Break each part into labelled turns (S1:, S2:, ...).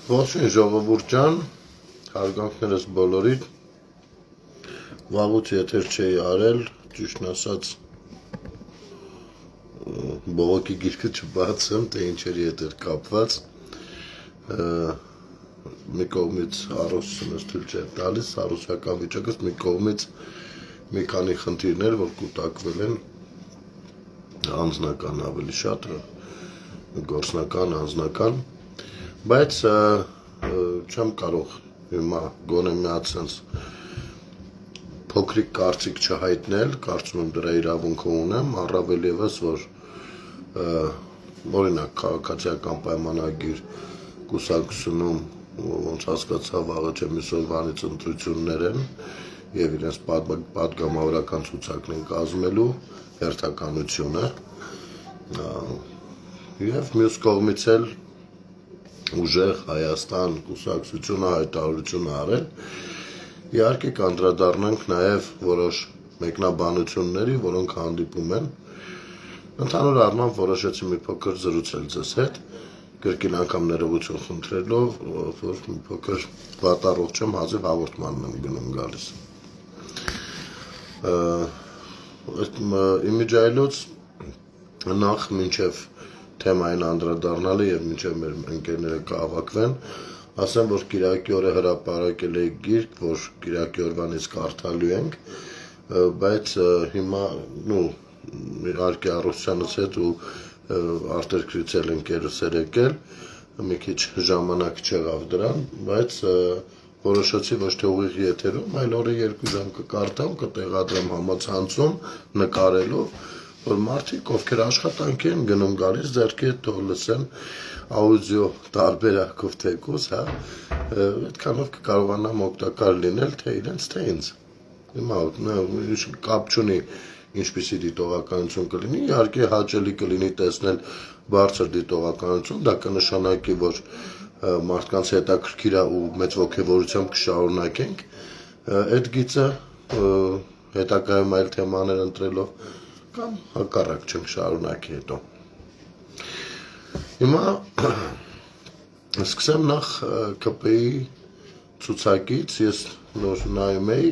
S1: Ողջույն ժողովուրդ ջան, հարգանքներս բոլորիդ, վաղուց եթեր չէի արել, ճիշտն ասած բողոքի գիրքը չբացեմ, թե ինչերի հետ էր կապված, մի կողմից առողջությունս թույլ չէր տալիս, առողջական վիճակս, մի կողմից մի քանի խնդիրներ, որ կուտակվել են անձնական ավելի շատ, գործնական, անձնական, բայց չեմ կարող հիմա գոնե մի հատ sense փոքրիկ կարծիք չհայտնել, կարծում եմ դրա իրավունքը ունեմ, առավել ևս որ օրինակ քաղաքացիական պայմանագիր կուսակցությունում ոնց հասկացա վաղը չէ մյուս օրվանից ընտրություններ են եւ իրենց պատգամավորական ցուցակն են կազմելու հերթականությունը եւ մյուս կողմից էլ ուժեղ Հայաստան կուսակցությունը հայտարարություն արել իհարկե կանդրադառնանք նաեւ որոշ մեկնաբանությունների, որոնք հանդիպում են ընդհանուր առմամբ որոշեցի մի փոքր զրուցել ձեզ հետ կրկին անգամ ներողություն խնդրելով որ մի փոքր վատառողջ եմ հազիվ հաղորդմանն եմ գնում գալիս իմիջայլոց նախ մինչև թեմային անդրադառնալը եւ մինչեւ մեր ընկերները կհավաքվեն, ասեմ, որ Կիրակի օրը հրապարակել էի գիրք, որ Կիրակի օրվանից կարդալու ենք, բայց հիմա, իհարկե առողջությանից հետ ու արտերկրից էլ ընկերս էր եկել, մի քիչ ժամանակ չեղավ դրան, բայց որոշեցի ոչ թե ուղիղ եթերում, այլ օրը 2 ժամ կկարդամ, կտեղադրեմ համացանցում, նկարելով որ մարդիկ, ովքեր աշխատանքի են գնում գալիս, ձեռքի հետ թող լսեն աուդիո տարբերակով թեկուզ, հա, այդքանով կկարողանամ օգտակար լինել, թե իրենց, թե ինձ։ Հիմա կապ չունի ինչպիսի դիտողականություն կլինի, իհարկե հաճելի կլինի տեսնել բարձր դիտողականություն, դա կնշանակի, որ մարդկանց հետաքրքիր է ու մեծ ոգևորությամբ կշարունակենք այդ գիծը հետագայում այլ թեմաներ ընտրելով կամ հակառակ չենք շարունակի հետո։ Հիմա սկսեմ նախ ԿՊ-ի ցուցակից, ես նոր նայում էի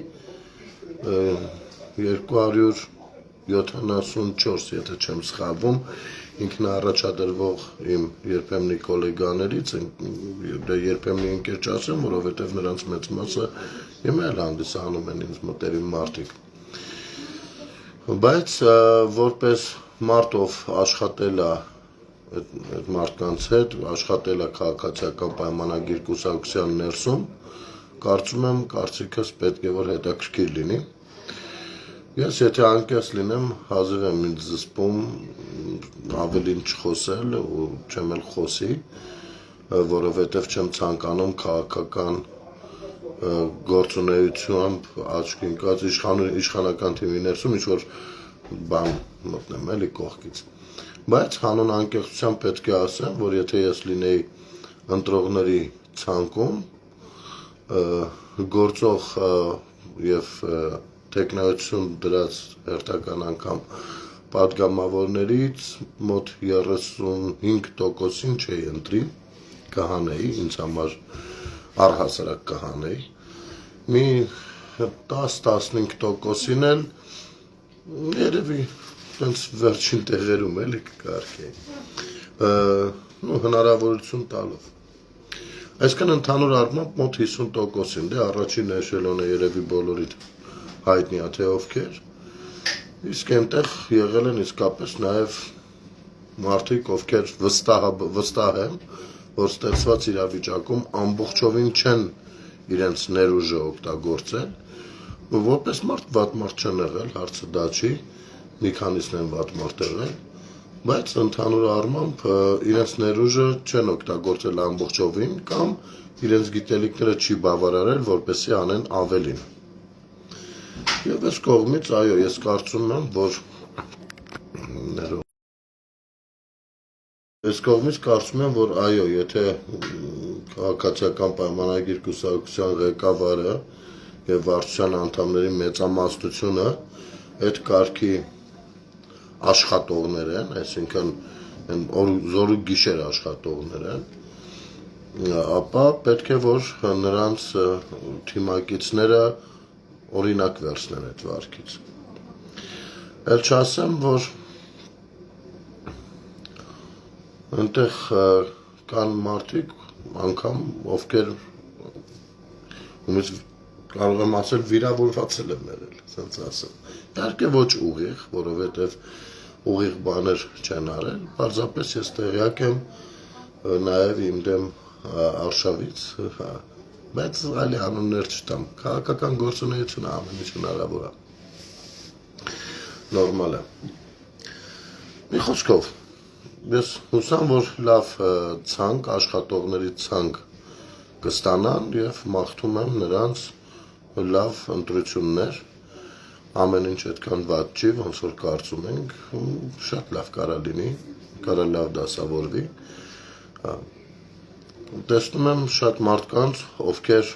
S1: 274, եթե չեմ սխալվում, ինքնաառաջադրվող իմ երբեմնի գոլեգաներից, երբեմնի ընկեր չասեմ, որովհետև նրանց մեծ մասը հիմա էլ հանդիսանում են ինձ մտերիմ մարդիկ։ Բայց որպես մարդ ով աշխատել է այդ մարդկանց հետ, աշխատել է քաղաքացիական պայմանագիր կուսակցության ներսում, կարծում եմ կարծիքս պետք է որ հետաքրքիր լինի։ Ես եթե անկեղծ լինեմ, հազիվ եմ ինձ զսպում ավելին չխոսել ու չեմ էլ խոսի, որովհետև չեմ ցանկանում քաղաքական գործունեությամբ աչքի ընկած իշխանական թիմի ներսում ինչ-որ բան մտնեմ էլի կողքից։ Բայց հանուն անկեղծության պետք է ասեմ, որ եթե ես լինեի ընտրողների ցանկում գործող եւ տեխնոլոգիություն դրած հերթական անգամ պատգամավորներից մոտ 35%-ին չէի ընտրի, կհանեի, ինձ համար առհասարակ կհանեի, մի 10-15%-ին էլ երևի տենց վերջին տեղերում էլի կկարգեի, հնարավորություն տալով։ Այսքան ընդհանուր առմամբ մոտ 50%-ին, դե առաջին էշելոնը երևի բոլորիդ հայտնի է թե ովքեր, իսկ այնտեղ եղել են իսկապես նաև մարդիկ, ովքեր վստահ են, որ ստեղծված իրավիճակում ամբողջովին չեն իրենց ներուժը օգտագործել, որպես մարդ վատ մարդ չեն եղել, հարցը դա չի, մի քանիսն են վատ մարդ եղել, բայց ընդհանուր առմամբ իրենց ներուժը չեն օգտագործել ամբողջովին կամ իրենց գիտելիքները չի բավարարել, որպեսզի անեն ավելին։ Եվ այս կողմից, այո, ես կարծում եմ, որ Այս կողմից կարծում եմ, որ այո, եթե քաղաքացիական պայմանագիր կուսակցության ղեկավարը եւ վարչության անդամների մեծամասնությունը այդ կարգի աշխատողներ են, այսինքն զորու գիշեր աշխատողներ են, ապա պետք է որ նրանց թիմակիցները օրինակ վերցնեն այդ վարքից։ Էլ չասեմ, որ այնտեղ կան մարդիկ անգամ ովքեր ումից կարող եմ ասել վիրավորված եմ եղել, ասենց ասեմ։ Իհարկե ոչ ուղիղ, որովհետև ուղիղ բաներ չեն արել, պարզապես ես տեղյակ եմ նաև իմ դեմ արշավից, բայց այլ անուններ չտամ, քաղաքական գործունեությունը ամեն ինչ հնարավոր է, նորմալ է։ Մի խոսքով, ես հուսամ, որ լավ ցանկ, աշխատողների ցանկ կստանան և մաղթում եմ նրանց լավ ընտրություններ, ամեն ինչ այդքան վատ չի, ոնց որ կարծում ենք, շատ լավ կարա լինի, կարա լավ դասավորվի։ Տեսնում եմ շատ մարդկանց, ովքեր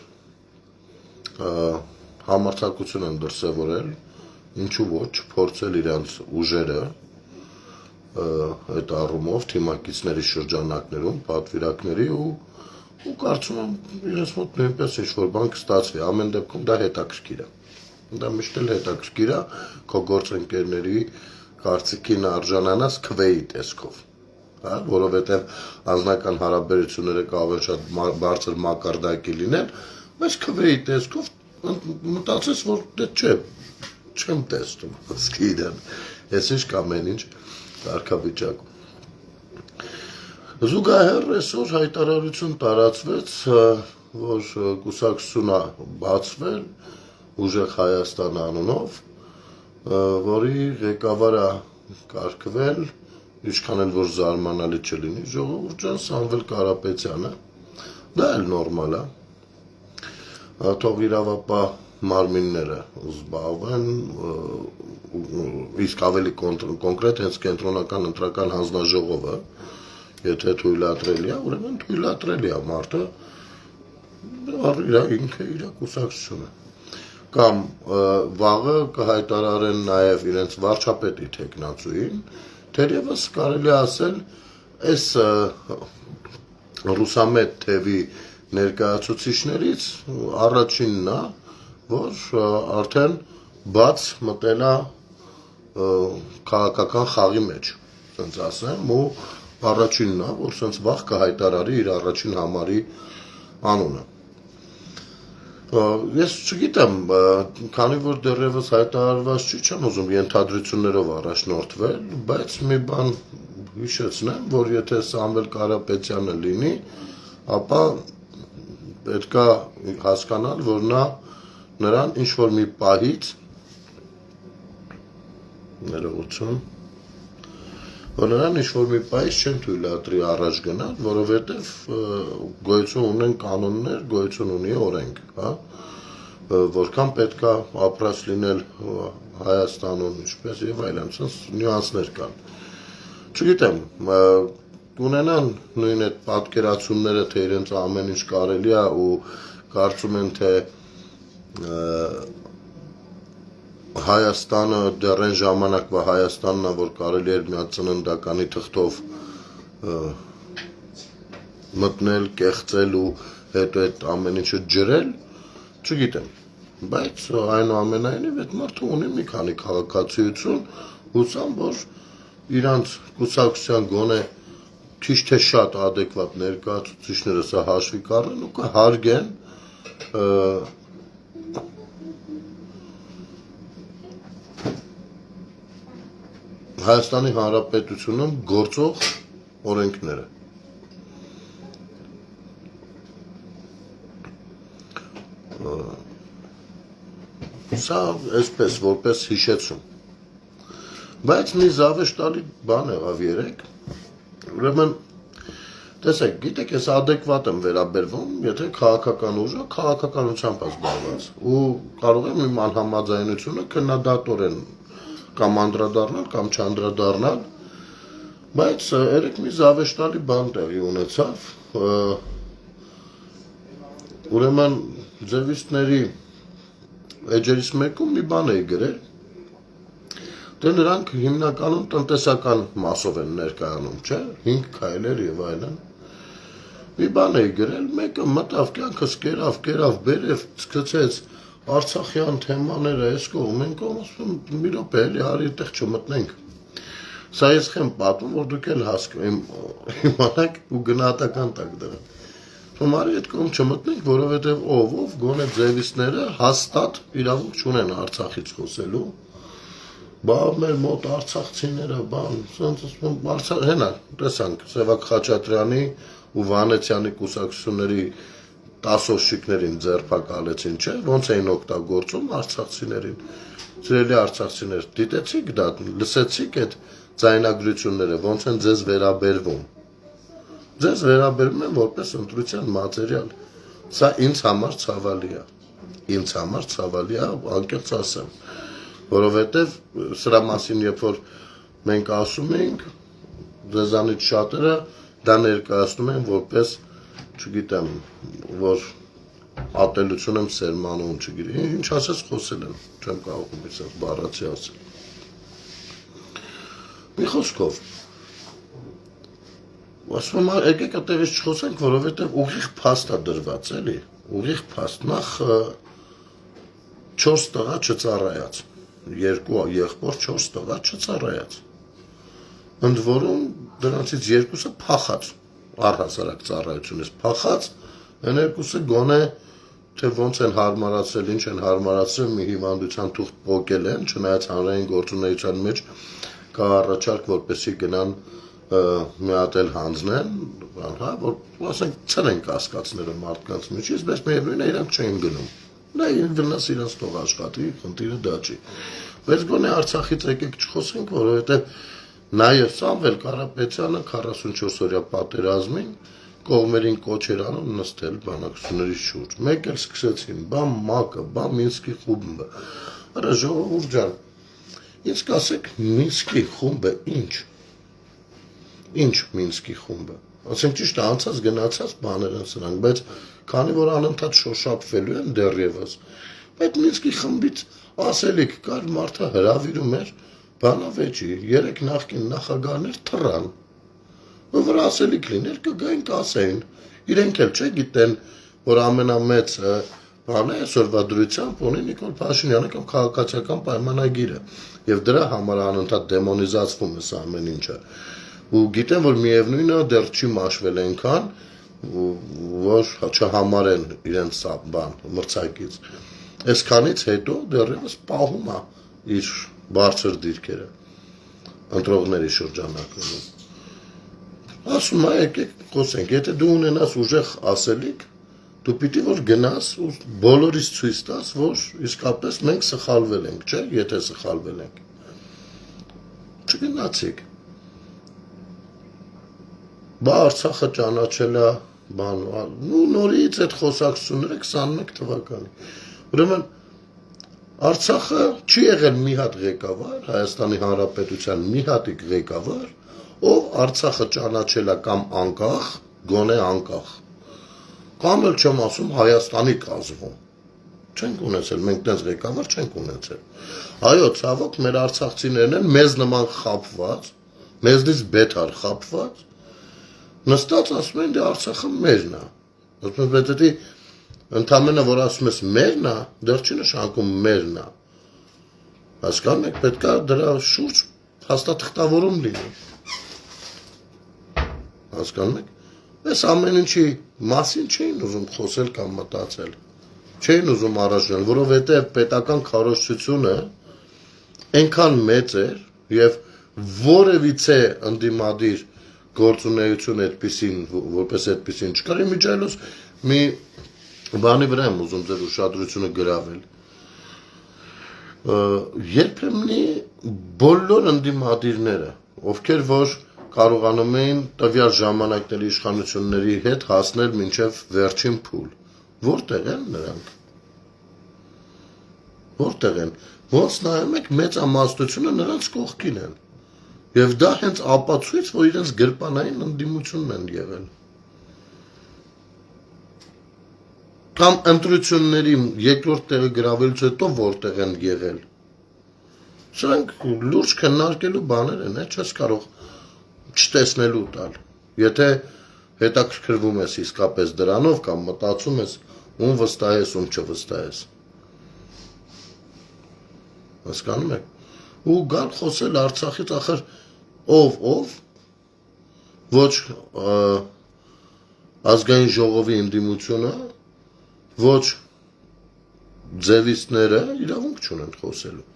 S1: համարձակություն են դրսևորել, ինչու ոչ, փորձել իրենց ուժերը այդ առումով թիմակիցների շրջանակներում, պատվիրակների ու կարծում եմ իրենց մոտ նույնպես ինչ-որ բան կստացվի, ամեն դեպքում դա հետաքրքիր է։ Դա միշտ էլ հետաքրքիր է քո գործընկերների կարծիքին արժանանաս քվեի տեսքով, որովհետև անձնական հարաբերությունները կարող են շատ բարձր մակարդակի լինել, բայց քվեի տեսքով մտածես, որ դե չէ, չեմ տեսնում, ասքի իրան, ես ինչ կամեն ինչ կարգավիճակում։ Զուգահեռ այսօր հայտարարություն տարածվեց, որ կուսակցությունը բացվել Ուժեղ Հայաստան անունով, որի ղեկավարը կարգվել, ինչքան էլ որ զարմանալի չլինի, ժողովուրդ ջան Սամվել Կարապետյանը, դա էլ նորմալ է, թող իրավապահ մարմինները զբաղվեն, իսկ ավելի կոնկրետ հենց կենտրոնական ընտրական հանձնաժողովը, եթե թույլատրելի է, ուրեմն թույլատրելի է մարդը, ինքը իր կուսակցությունը։ Կամ վաղը կհայտարարեն նաև իրենց վարչապետի թեկնածուին, թերևս կարելի ասել, այս ռուսամետ թևի ներկայացուցիչներից առաջինն է, որ արդեն բաց մտել է քաղաքական խաղի մեջ, ասենց ասեմ, ու առաջինն է, որ ասենց վաղ կհայտարարի իր առաջին համարի անունը։ Ես չգիտեմ, քանի որ դեռևս հայտարարված չի, չեմ ուզում ենթադրություններով առաջնորդվել, բայց մի բան հիշեցնեմ, որ եթե Սամվել Կարապետյանը լինի, ապա պետք է հասկանալ, որ նրան ինչ-որ մի պահից որ նրան ինչ-որ մի պահից չեն թույլատրի առաջ գնալ, որովհետև գոյություն ունեն կանոններ, գոյություն ունի օրենք, որքան պետք է ապրած լինել Հայաստանում, ինչպես եւ այլն, նյուանսներ կան։ Չգիտեմ, ունենան նույն այդ պատկերացումները, թե իրենց ամեն ինչ կարելի է ու կարծում են, թե Հայաստանը դեռ այն ժամանակվա Հայաստանն է, որ կարելի էր մի հատ ծննդականի թղթով մտնել, կեղծել ու հետո այդ ամեն ինչը ջրել, չգիտեմ, բայց այնուամենայնիվ այդ մարդը ունի մի քանի քաղաքացիություն, հուսամ, որ իրանց կուսակցության գոնե քիչ թե շատ adekvat ներկայացուցիչները սա հաշվի կառնեն ու կհարգեն Հայաստանի Հանրապետությունում գործող օրենքները։ Սա այսպես, որպես հիշեցում։ Բայց մի զավեշտալի բան եղավ երեկ, ուրեմն, տեսեք, գիտեք, ես adekvat եմ վերաբերվում, եթե քաղաքական ուժը քաղաքականությամբ է զբաղված, ու կարող եմ իմ անհամաձայնությունը քննադատորեն կամ անդրադառնալ, կամ չանդրադառնալ, բայց երեկ մի զավեշտալի բան տեղի ունեցավ, ուրեմն ձևիստների էջերից մեկում մի բան էի գրել, դե նրանք հիմնականում տնտեսական մասով են ներկայանում, չէ, 5 քայլեր եւ այլն, մի բան էի գրել, մեկը մտավ կյանքս կերավ, բերև, սկսեց Արցախյան թեմաները այս կողմ, են կողմ, ասում մի րոպե էլի արի այդտեղ չմտնենք։ Սա ես խեմ պատմում, որ դուք էլ իմանաք ու գնահատական տակ դրան։ Ասում արի այդ կողմ չմտնենք, որովհետև ով գոնե ձևիստները հաստատ իրավունք չունեն Արցախից խոսելու։ Բա մեր մոտ արցախցիները, բան, սենց ասում հենա, տեսանք, Սևակ Խաչատրյանի ու Վանեցյանի կուսակցությունների 10 օշիկներին ձերբակալեցին, չէ՞, ոնց էին օգտագործում արցախցիներին։ Սիրելի արցախցիներ, դիտեցիք դա, լսեցիք այդ ձայնագրությունները, ոնց են ձեզ վերաբերվում։ Ձեզ վերաբերում են որպես ընտրության մատերիալ։ Սա ինձ համար ցավալի է, անկեղծ ասեմ, որովհետև սրա մասին երբ որ մենք ասում ենք, ձեզանից շատերը դա ներկայացնում են որպես, չգիտեմ, որ ատելություն եմ սերմանում, չգիտեմ, ինչ ասես խոսել եմ, չեմ կարող մի բառացի ասել։ Մի խոսքով, ասում եմ, եկեք այդտեղից չխոսենք, որովհետև ուղիղ փաստ է դրված, էլի, ուղիղ փաստ, նախ 4 տղա չծառայած, 2 եղբոր 4 տղա չծառայած, ընդ որում դրանցից 2-ը փախած, առհասարակ ծառայությունից փախած, այն 2-ը գոնե, թե ոնց են հարմարացրել, ինչ են հարմարացրել, մի հիվանդության թուղթ պոկել են, չնայած հանրային գործունեության մեջ կա առաջարկ, որպեսզի գնան մի հատ էլ հանձնեն, հա, որ ասենք ցրեն կասկածները մարդկանց միջից, բայց միևնույն է իրանք չեն գնում։ Դա վնաս իրանց թող աշխատի, խնդիրը դա չի։ Բայց գոնե Արցախից եկեք չխոսենք, որովհետև նաև Սամվել Կարապետյանը 44-օրյա պատերազմին կողմերին կոչ էր անում նստել բանակցությունների շուրջ։ Մեկ էլ սկսեցին, բա ՄԱԿ-ը, բա Մինսկի խումբը։ Արա ժողովուրդ ջան, ինձ կասեք Մինսկի խումբը ինչ։ Ինչ Մինսկի խումբը։ Ասենք ճիշտ է, անցած գնացած բաներ են սրանք, բայց քանի որ անընդհատ շոշափվելու են դեռևս, այդ Մինսկի խմբից ասելիք կար, մարդը հրավիրում էր բանավեճի, 3 նախկին նախագահներ թռան, որ ասելիք լիներ կգային կասեին, իրենք էլ չէ գիտեն, որ ամենամեծ բանը այսօրվա դրությամբ ունի Նիկոլ Փաշինյանը կամ քաղաքացիական պայմանագիրը, եւ դրա համար անընդհատ դեմոնիզացվում է սա ամեն ինչը։ Ու գիտեմ, որ միևնույնը դեռ չի մաշվել այնքան, որ չհամարեն իրենց բան մրցակից։ Այսքանից հետո դեռևս պահում է իր բարձր դիրքերը ընտրողների շրջանակներում։ Ասում է, եկեք խոսենք, եթե դու ունենաս ուժեղ ասելիք, դու պիտի որ գնաս ու բոլորիս ցույց տաս, որ իսկապես մենք սխալվել ենք, չէ՞, եթե սխալվել ենք։ Չգնացիք։ Բա Արցախը ճանաչել է, բան, ու նորից այդ խոսակցությունները 21 թվականի։ Ուրեմն Արցախը չի եղել մի հատ ղեկավար, Հայաստանի Հանրապետության մի հատիկ ղեկավար, ով Արցախը ճանաչել է կամ անկախ, գոնե անկախ, կամ էլ չեմ ասում Հայաստանի կազմում։ Չենք ունեցել, մենք տենց ղեկավար չենք ունեցել։ Այո, ցավոք, մեր արցախցիներն են մեզ նման խաբված, մեզնից բետար խաբված, նստած ասում են դե Արցախը մերն է։ Ասում են բայց դա ընդամենը որ ասում ես մերն է, դեռ չի նշանակում մերն է։ Հասկանում եք, պետք է դրա շուրջ հաստատղտավորում լինի։ Հասկանում եք։ Այս ամեն ինչի մասին չէին ուզում խոսել կամ մտածել։ Չէին ուզում առաջնել, որովհետև պետական քարոզչությունը այնքան մեծ էր եւ որևիցե ընդդիմադիր գործունեություն այդպեսին, որպես այդպեսին չկար, իմիջիայլոց մի բանի վրա եմ ուզում ձեր ուշադրությունը գրավել։ Երբեմնի բոլոր ընդդիմադիրները, ովքեր որ կարողանում էին տվյալ ժամանակների իշխանությունների հետ հասնել մինչև վերջին փուլ, որտեղ են նրանք։ Որտեղ են։ Ոնց նայում եք մեծամասնությունը նրանց կողքին են։ Եվ դա հենց ապացույց, որ իրենց գրպանային ընդդիմությունն են եղել։ Կամ ընտրությունների երկրորդ տեղը գրավելուց հետո որտեղ են եղել։ Սրանք լուրջ քննարկելու բաներ են, չես կարող չտեսնելու տալ։ Եթե հետաքրքրվում ես իսկապես դրանով կամ մտածում ես ում վստահես, ում չվստահես։ Հասկանում եք։ Ու գալ խոսել Արցախից ախր ով ոչ ազգային ժողովի ընդդիմությունը, ոչ ձևիստները իրավունք չունեն խոսելու։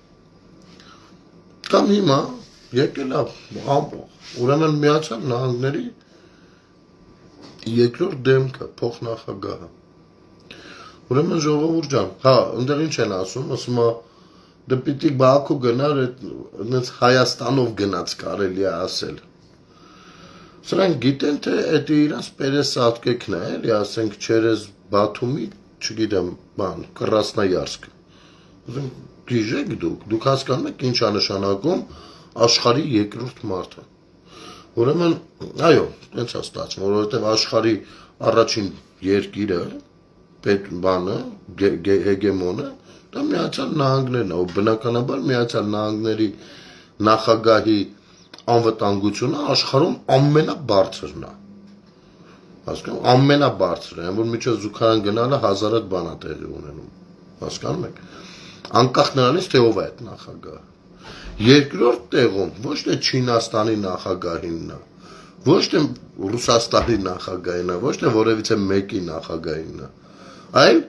S1: Կամ հիմա եկել է ուրեմն Միացյալ Նահանգների երկրորդ դեմքը փոխնախագահը։ Ուրեմն ժողովուրդ ջան, հա, այնտեղ ինչ են ասում է դե պիտի Բաքու գնար, այնց Հայաստանով գնաց կարելի է ասել։ Սրանք գիտեն թե դա իրանց պերեսատկեքն է, էլի, ասենք չերես Բաթումի, չգիտեմ, բան, Կրասնոյարսկ։ Ուզում գիժեք դուք հասկանում եք ինչ է նշանակում աշխարհի երկրորդ մարդը։ Ուրեմն, այո, տենց է ստացվում, որովհետև աշխարհի առաջին երկիրը, պետ բանը, հեգեմոնը, դա Միացյալ Նահանգներն է, ու բնականաբար Միացյալ Նահանգների նախագահի անվտանգությունը աշխարհում ամենաբարձրն է։ Հասկանում, ամենաբարձրը, որ միջև զուգարան գնալը 1000 հատ բան է տեղի ունենում։ Հասկանում եք։ Անկախ նրանից թե ով է այդ նախագահը։ Երկրորդ տեղում ոչ թե Չինաստանի նախագահինն է, ոչ թե Ռուսաստանի նախագահինն է, ոչ թե որևիցե մեկի նախագահինն է, այլ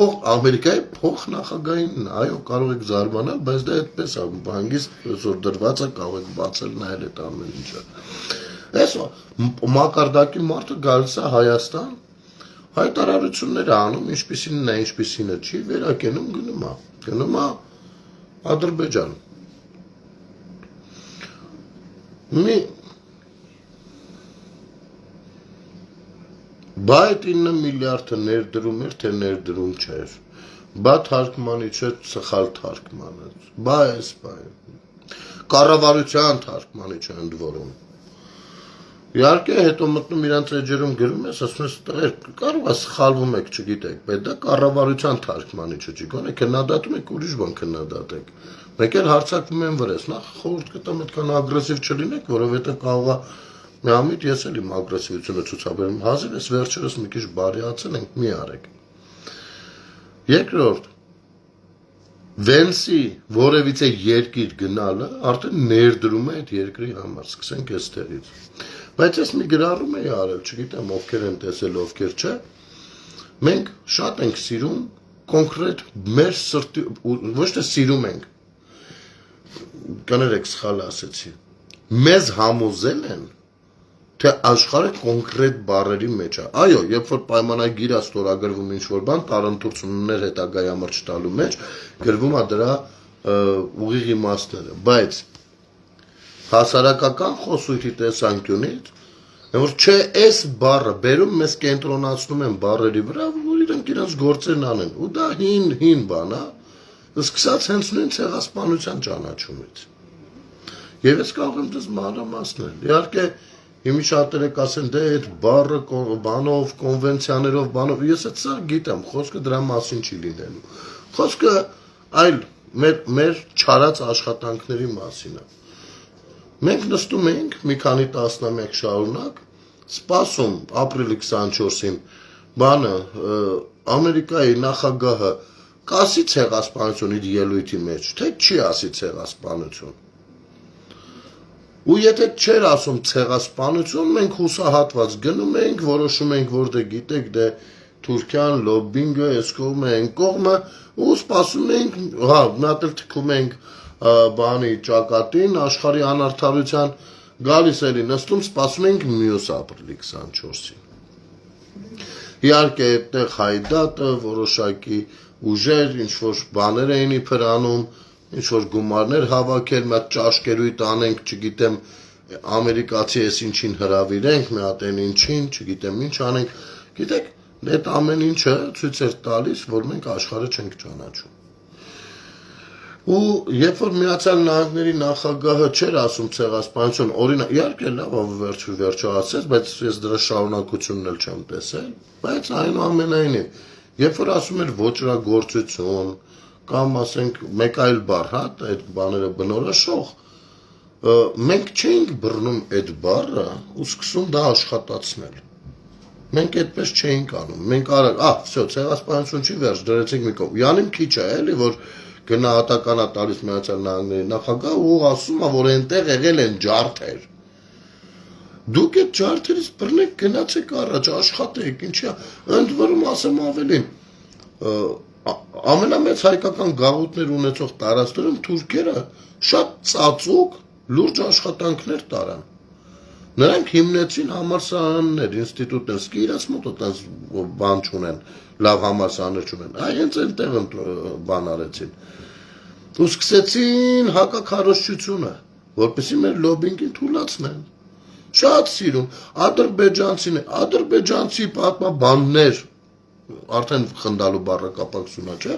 S1: Ամերիկայի փոխնախագահինն է, այո, կարող եք զարմանալ, բայց դա այդպես է, հանգիստ այսօր դրված է, կարող եք բացել նայել այդ ամեն ինչը։ Այս մակարդակի մարդը գալիս է Հայաստան, հայտարարություններ է անում, ինչպիսին է, ինչպիսին չի, վերակենում գնում է Ադրբեջան։ Բա այդ 9 միլիարդը ներդրում էր, թե ներդրում չէր, բա թարգմանի չէր, սխալ թարգմանը, բա այս, կառավարության թարգմանի չէ ընդ որում։ Իհարկե հետո մտնում իրանց էջերում գրում ես, ասում ես տղեր, կարող է սխալվում եք, չգիտեք, բայց դա կառավարության թարգմանի չի, գոնե քննադատում եք, ուրիշ բան քննադատեք։ Մեկ էլ հարձակվում են վրես, նախ խորհուրդ կտամ այդքան ագրեսիվ չլինեք, որովհետև կարող է միամիտ ես էլ իմ ագրեսիվությունը ցուցաբերում, հազիվ ես վերջերս մի քիչ բարիացել ենք, մի արեք։ Երկրորդ, Վենսի որևիցե երկիր գնալը արդեն ներդրում է այդ երկրի համար, սկսենք այստեղից։ Բայց ես մի գրառում էի արել, չգիտեմ ովքեր են տեսել, ովքեր չէ։ Մենք շատ ենք սիրում կոնկրետ մեր սրտի, ոչ թե սիրում ենք, կներեք սխալ ասեցի, մեզ համոզել են, թե աշխարհը կոնկրետ բառերի մեջ է։ Այո, երբ որ պայմանագիր է ստորագրվում ինչ-որ բան, տարընթերցումներ հետագայի համար չտալու մեջ, գրվում է դրա ուղիղ իմաստները, բայց հասարակական խոսույթի տեսանկյունից, որ չէ, այս բառը բերում մեզ կենտրոնացնում են բառերի վրա, որ իրենց գործերն անեն, ու դա հին բան է, սկսած հենց նույն ցեղասպանության ճանաչումից։ Եվ ես կարող եմ դες մանրամասնել։ Իհարկե Հիմի շատերը կասեն, դե այդ բառը բանով, կոնվենցիաներով, բանով, ես այդ սա գիտեմ, խոսքը դրա մասին չի լինելու։ Խոսքը այլ մեր չարած աշխատանքների մասին է։ Մենք նստում ենք մի քանի տասնամյակ շարունակ, սպասում ապրիլի 24-ին բանը Ամերիկայի նախագահը կասի ցեղասպանություն իր ելույթի մեջ, թե չի ասի ցեղասպանություն։ Ու եթե չէր ասում ցեղասպանություն, մենք հուսահատված գնում ենք, որոշում ենք, որ դե գիտեք, դե Թուրքիան, լոբինգը, այս կողմը, այն կողմը, ու սպասում ենք, հա, մի հատ էլ թքում ենք բանի ճակատին, աշխարհի անարդարության գալիս էլի նստում, սպասում ենք մյուս ապրիլի 24-ին։ Իհարկե այդտեղ հայդատը, որոշակի ուժեր, ինչ-որ բաներ էին իբր անում, ինչ-որ գումարներ հավաքել, մի հատ ճաշկերույթ անենք, չգիտեմ, ամերիկացի ես ինչին հրավիրենք, մի հատ են ինչին, չգիտեմ ինչ անենք, գիտեք, այդ ամեն ինչը ցույց էր տալիս, որ մենք աշխարհը չենք ճանաչում։ Ու երբ որ Միացյալ Նահանգների նախագահը չէր ասում ցեղասպանություն, օրինակ, իհարկե լավ է վերջը ասեց, բայց ես դրա շարունակությունն էլ չեմ տեսել, բայց այնուամենայնիվ, երբ որ ասում էր ոճրագործություն, կամ ասենք մեկ այլ բառ, հա, այդ բաները բնորոշող, մենք չէինք բռնում այդ բառը ու սկսում դա աշխատացնել։ Մենք այդպես չէինք անում։ Մենք всё, ցեղասպանություն չի վերջ, դրեցինք մի կողմ։ Յանիմ քիչ է, էլի, որ գնահատականա տալիս Միացյալ Նահանգների նախագահ ու ասում է, որ այնտեղ եղել են ջարդեր։ Դուք այդ ջարդերից բռնեք, գնացեք առաջ, աշխատեք, ինչի՞ է։ Ընդ որում ասեմ ավելին, ամենամեծ հայկական գաղութներ ունեցող տարածքներում թուրքերը շատ ծածուկ լուրջ աշխատանքներ տարան։ Նրանք հիմնեցին համալսարաններ, ինստիտուտներ, սկի իրաց մոտ այդպես բան չունեն, լավ համալսարաններ չունեն, հենց այնտեղ բան արեցին։ Ու սկսեցին հակաքարոզչությունը, որպեսզի մեր լոբինգին թուլացնեն։ Շատ սիրում, ադրբեջանցի պատմաբաններ, արդեն խնդալու բառակապակցությունա, չէ՞։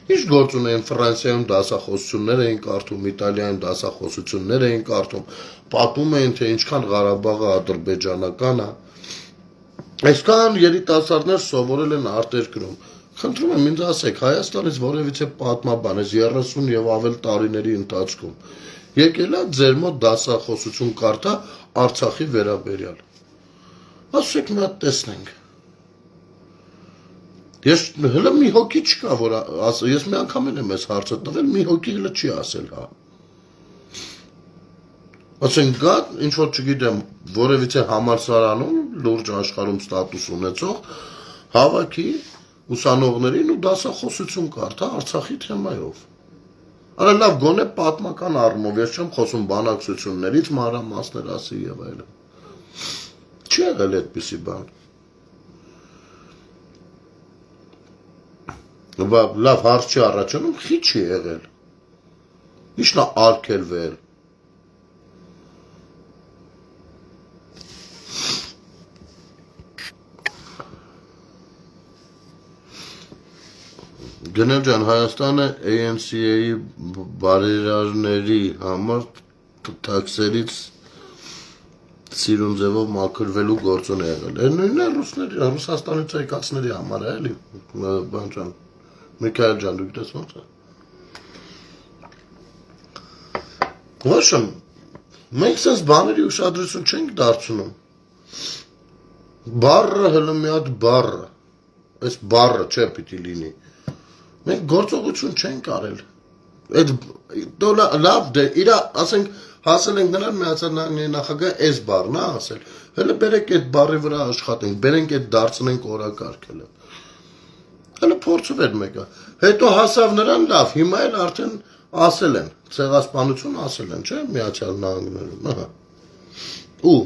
S1: Ինչ գործ ունեին Ֆրանսիայում դասախոսություններ էին կարդում, Իտալիայում դասախոսություններ էին կարդում, պատմում էին, թե ինչքան Ղարաբաղը ադրբեջանական է։ Այսքան երիտասարդներ սովորել են արտերկրում։ Խնդրում եմ ինձ ասեք, Հայաստանից որևիցե պատմաբան այս 30 եւ ավել տարիների ընթացքում եկել է ձեր մոտ դասախոսություն կարդա Արցախի վերաբերյալ։ Ասեք մի հատ տեսնենք։ Ես հələ մի հոգի չկա, որ ես մի անգամ եմ այս հարցը տվել, մի հոգի հələ չի ասել հա։ Ասենք գա, ինչ որ չգիտեմ, որևիցե համալսարանում լուրջ աշխարհում ստատուս ունեցող հավաքի ուսանողներին ու դասախոսություն կարդա Արցախի թեմայով։ Արա լավ, գոնե պատմական առումով, ես չեմ խոսում բանակցություններից, մանրամասներ ասի եւ այլն։ Չի եղել այդպիսի բան։ Լավ հարց չի առաջանում, խի չի եղել։ Ինչն է արգելվել։ Գնել ջան, Հայաստանը ANC-ի բարերարների համար տաքսերից սիրուն ձևով մաքրվելու գործոն է եղել։ Նույնն է Ռուսաստանից եկածների համար է, էլի, բան ջան, Միքայել ջան, դուք դες ոնց է։ Ոչմ, մենք սենց բաների ուշադրություն չենք դարձնում։ Բառը հələ մի հատ բառը, այս բառը չէ պիտի լինի։ Մենք գործողություն չենք արել։ Այդ լավ դե, իրա, ասենք, հասել ենք նրան Միացյալ Նահանգների նախագահ այս բառն է ասել։ Հələ բերեք այդ բառի վրա աշխատենք, բերենք այդ դարձնենք օրակարգը։ Հələ փորձով էր մեկը։ Հետո հասավ նրան լավ, հիմա էլ արդեն ասել են, ցեղասպանություն ասել են, չէ՞, Միացյալ Նահանգներում, ահա։ Ու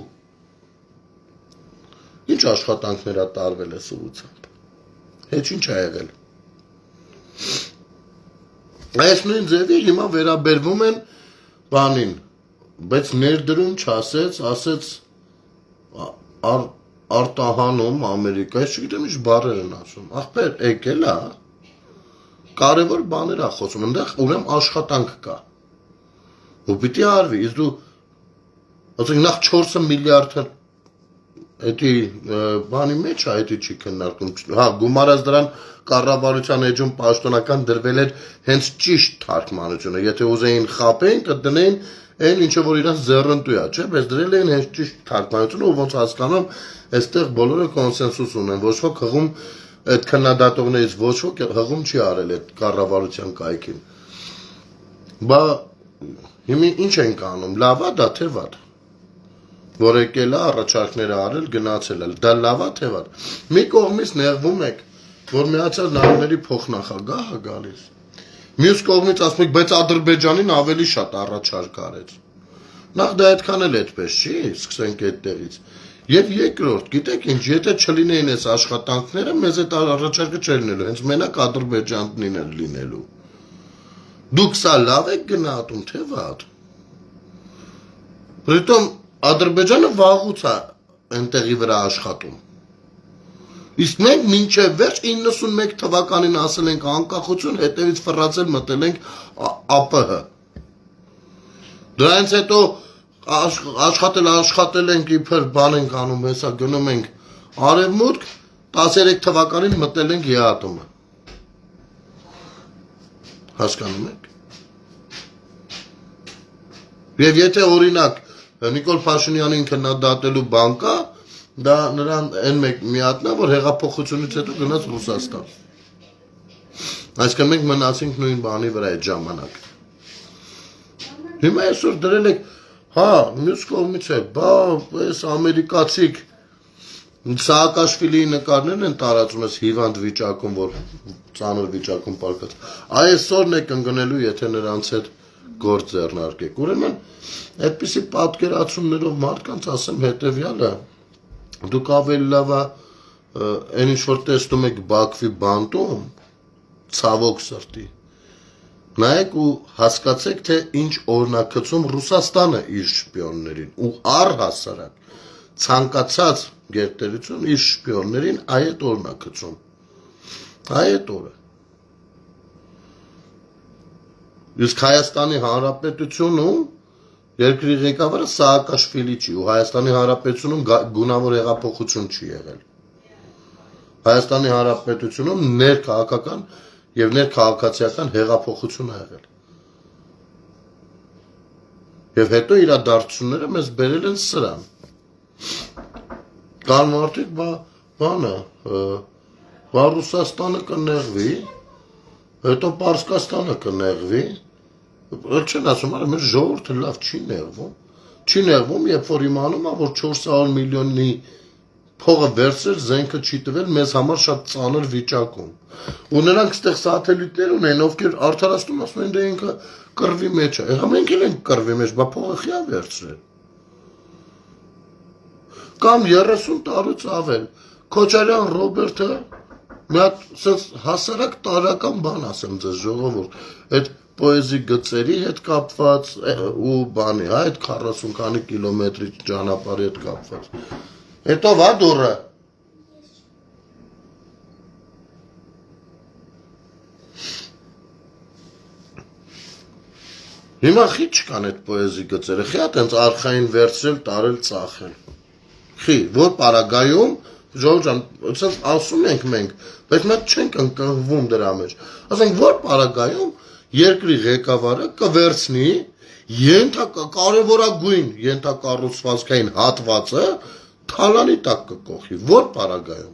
S1: ինչ աշխատանքներ է տարվել է սուղությամբ։ Հեչ ինչ է եղել։ Այս նույն ձևի հիմա վերաբերվում են բանին, բայց ներդրում չասեց, ասեց արտահանում Ամերիկայից, չգիտեմ ինչ բառեր են ասում, ախպեր եկել է, կարևոր բաներ է խոսում, այնտեղ ուրեմն աշխատանք կա, ու պիտի արվի, իսկ դու, ասենք նախ 4 միլիարդ էդի բանի մեջ է, էդի չի քննարկում, հա, գումարած դրան կառավարության էջում պաշտոնական դրվել էր հենց ճիշտ թարգմանությունը, եթե ուզեին խապեին, կդնեին այն ինչը որ իրանց ձեռնտու է, չէ՞, բայց դրել էին հենց ճիշտ թարգմանությունը, ու ոնց հասկանում, այստեղ բոլորը կոնսենսուս ունեն, ոչ ոք հղում այդ քննադատողներից ոչ ոք հղում չի արել այդ կառավարության կայքին։ Բա հիմա ինչ ենք անում, լավ է դա թե վատ։ Որ եկել է առաջարկները արել, գնացել է, դա լավ է թե վատ։ Մի կողմից նեղվում եք, որ Միացյալ Նահանգների փոխնախագահը գալիս։ Մյուս կողմից ասում եք, բայց Ադրբեջանին ավելի շատ առաջարկ արեց։ Նախ դա այդքան էլ այդպես չի, սկսենք այդտեղից։ Եվ երկրորդ, գիտեք ինչ, եթե չլինեին այս աշխատանքները, մեզ այդ առաջարկը չէր լինելու, հենց մենակ Ադրբեջանին էր լինելու։ Դուք սա լավ եք գնահատում, թե վատ։ Պրիտոմ Ադրբեջանը վաղուց է այնտեղի վրա աշխատում։ Իսկ մենք մինչև վերջ 91 թվականին ասել ենք անկախություն, հետևից ֆռացել մտել ենք ԱՊՀ։ Դրանից հետո աշխատել ենք իբր բան ենք անում, հեսա գնում ենք արևմուտք, 13 թվականին մտել ենք ԵԱՏՄ։ Հասկանում եք։ Եվ եթե օրինակ Նիկոլ Փաշինյանին քննադատելու բան կա, Դա նրան այն մի հատն է, որ հեղափոխությունից հետո գնաց Ռուսաստան։ Այսինքն մենք մնացինք նույն բանի վրա այդ ժամանակ։ Հիմա այսօր դրել եք, հա, մյուս կողմից է, բա այս ամերիկացիք Սաակաշվիլիի նկարներն են տարածում այս հիվանդ վիճակում, որ ծանր վիճակում պարկած։ Այսօրն եք ընկնելու, եթե նրանց հետ գործ ձեռնարկեք։ Ուրեմն, այդպիսի պատկերացումներով մարդկանց ասեմ հետևյալը, դուք ավելի լավ այն ինչ որ տեսնում եք Բաքվի բանտում, ցավոք սրտի, նայեք ու հասկացեք, թե ինչ օրնակցում Ռուսաստանը իր շպիոններին ու առհասարակ ցանկացած գերտերություն իր շպիոններին այդ օրնակցում, այդ օրը։ Իսկ Հայաստանի Հանրապետությունում երկրի ղեկավարը Սաակաշվիլի չի ու Հայաստանի Հանրապետությունում գունավոր հեղափոխություն չի եղել։ Հայաստանի Հանրապետությունում ներքաղաքական եւ ներքաղաքացիական հեղափոխություն է եղել։ Եվ հետո իրադարձությունները մեզ բերել են սրան։ Կան մարդիկ, բանը, բա Ռուսաստանը կնեղվի, հետո Պարսկաստանը կնեղվի, չեն ասում, արը մեր ժողովուրդը լավ չի նեղվում, երբ որ իմանում է, որ 400 միլիոնի փողը վերցրել, զենքը չի տվել, մեզ համար շատ ծանր վիճակում։ Ու նրանք ստեղ սաթելիտներ ունեն, ովքեր արդարացնում ասում են, դե ինքը կռվի մեջ է։ Եղա մենք էլ ենք կռվի մեջ, բա փողը խիա վերցրել։ Կամ 30 տարուց ավել, Քոչարյան Ռոբերտը մի հատ հասարակ տարական բան ասեմ ձեզ ժողովուրդ, այդ պոեզի գծերի հետ կապված ու բանի, այդ 40 քանի կիլոմետրի ճանապարհի հետ կապված։ Հետո վա դուրը։ Հիմա խի չկան այդ պոեզի գծերը, խի այտենց արխային վերցրել, տարել, ծախել։ Խի, որ պարագայում Ժողովուրդ ջան, ասած ասում ենք մենք, բայց մենք չենք ընկղվում դրա մեջ։ Ասենք որ պարագայում երկրի ղեկավարը կվերցնի կարևորագույն ենթակառուցվածքային հատվածը թալանի տակ կկոխի, որ պարագայում։